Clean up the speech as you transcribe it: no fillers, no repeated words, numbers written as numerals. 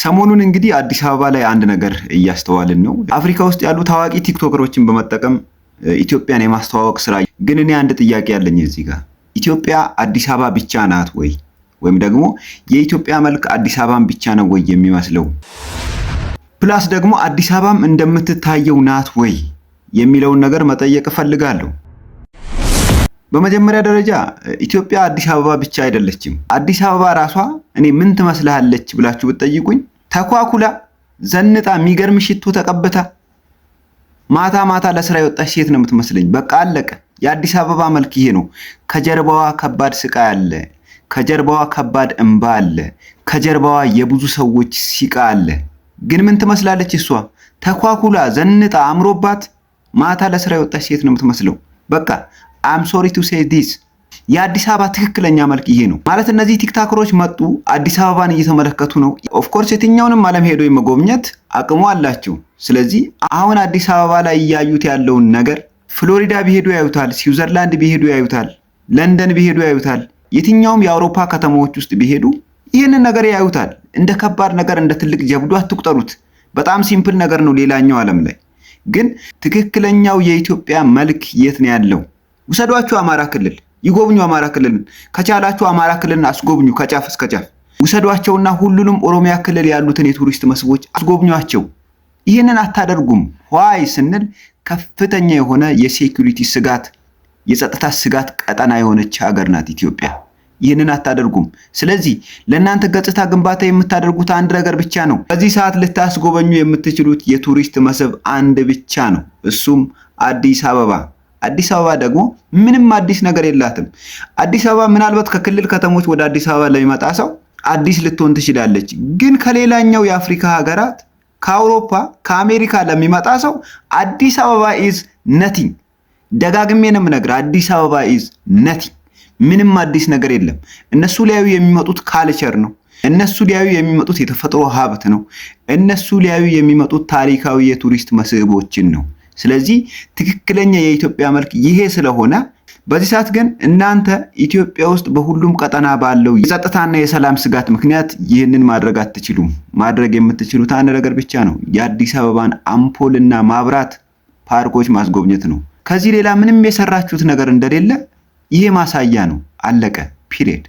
ሰሞኑን እንግዲህ አዲስ አበባ ላይ አንድ ነገር እያስተዋልን ነው። አፍሪካ ውስጥ ያሉ ታዋቂ ቲክቶከሮችን በመጠቀም ኢትዮጵያን የማስተዋወቅ ስራ። ግን እኔ አንድ ጥያቄ ያለኝ እዚህ ጋር ኢትዮጵያ አዲስ አበባ ብቻ ናት ወይ? ወይም ደግሞ የኢትዮጵያ መልክ አዲስ አበባን ብቻ ነው ወይ የሚመስለው? ፕላስ ደግሞ አዲስ አበባም እንደምትታየው ናት ወይ የሚለውን ነገር መጠየቅ እፈልጋለሁ። በመጀመሪያ ደረጃ ኢትዮጵያ አዲስ አበባ ብቻ አይደለችም። አዲስ አበባ ራሷ እኔ ምን ትመስላለች ብላችሁ ብትጠይቁኝ ተኳኩላ ዘንጣ የሚገርም ሽቶ ተቀብታ ማታ ማታ ለስራ የወጣች ሴት ነው የምትመስለኝ። በቃ አለቀ። የአዲስ አበባ መልክ ይሄ ነው። ከጀርባዋ ከባድ ስቃይ አለ። ከጀርባዋ ከባድ እንባ አለ። ከጀርባዋ የብዙ ሰዎች ሲቃ አለ። ግን ምን ትመስላለች እሷ? ተኳኩላ ዘንጣ አምሮባት ማታ ለስራ የወጣች ሴት ነው የምትመስለው። በቃ I'm sorry to say this የአዲስ አበባ ትክክለኛ መልክ ይሄ ነው ማለት። እነዚህ ቲክታከሮች መጡ፣ አዲስ አበባን እየተመለከቱ ነው። ኦፍ ኮርስ የትኛውንም ዓለም ሄዶ የመጎብኘት አቅሙ አላቸው። ስለዚህ አሁን አዲስ አበባ ላይ እያዩት ያለውን ነገር ፍሎሪዳ ቢሄዱ ያዩታል፣ ስዊዘርላንድ ቢሄዱ ያዩታል፣ ለንደን ቢሄዱ ያዩታል፣ የትኛውም የአውሮፓ ከተሞች ውስጥ ቢሄዱ ይህንን ነገር ያዩታል። እንደ ከባድ ነገር እንደ ትልቅ ጀብዱ አትቁጠሩት። በጣም ሲምፕል ነገር ነው ሌላኛው ዓለም ላይ። ግን ትክክለኛው የኢትዮጵያ መልክ የት ነው ያለው? ውሰዷቸው አማራ ክልል ይጎብኙ። አማራ ክልልን ከቻላችሁ አማራ ክልልን አስጎብኙ ከጫፍ እስከ ጫፍ ውሰዷቸውና ሁሉንም ኦሮሚያ ክልል ያሉትን የቱሪስት መስህቦች አስጎብኟቸው። ይህንን አታደርጉም። ዋይ ስንል ከፍተኛ የሆነ የሴኩሪቲ ስጋት፣ የጸጥታ ስጋት ቀጠና የሆነች ሀገር ናት ኢትዮጵያ። ይህንን አታደርጉም። ስለዚህ ለእናንተ ገጽታ ግንባታ የምታደርጉት አንድ ነገር ብቻ ነው። በዚህ ሰዓት ልታስጎበኙ የምትችሉት የቱሪስት መስህብ አንድ ብቻ ነው። እሱም አዲስ አበባ። አዲስ አበባ ደግሞ ምንም አዲስ ነገር የላትም። አዲስ አበባ ምናልባት ከክልል ከተሞች ወደ አዲስ አበባ ለሚመጣ ሰው አዲስ ልትሆን ትችላለች። ግን ከሌላኛው የአፍሪካ ሀገራት፣ ከአውሮፓ፣ ከአሜሪካ ለሚመጣ ሰው አዲስ አበባ ኢዝ ነቲንግ። ደጋግሜ ነው የምነግርህ፣ አዲስ አበባ ኢዝ ነቲንግ። ምንም አዲስ ነገር የለም። እነሱ ሊያዩ የሚመጡት ካልቸር ነው። እነሱ ሊያዩ የሚመጡት የተፈጥሮ ሀብት ነው። እነሱ ሊያዩ የሚመጡት ታሪካዊ የቱሪስት መስህቦችን ነው። ስለዚህ ትክክለኛ የኢትዮጵያ መልክ ይሄ ስለሆነ በዚህ ሰዓት ግን እናንተ ኢትዮጵያ ውስጥ በሁሉም ቀጠና ባለው የጸጥታና የሰላም ስጋት ምክንያት ይህንን ማድረግ አትችሉም። ማድረግ የምትችሉት አንድ ነገር ብቻ ነው፣ የአዲስ አበባን አምፖልና ማብራት ፓርኮች ማስጎብኘት ነው። ከዚህ ሌላ ምንም የሰራችሁት ነገር እንደሌለ ይሄ ማሳያ ነው። አለቀ። ፒሪየድ።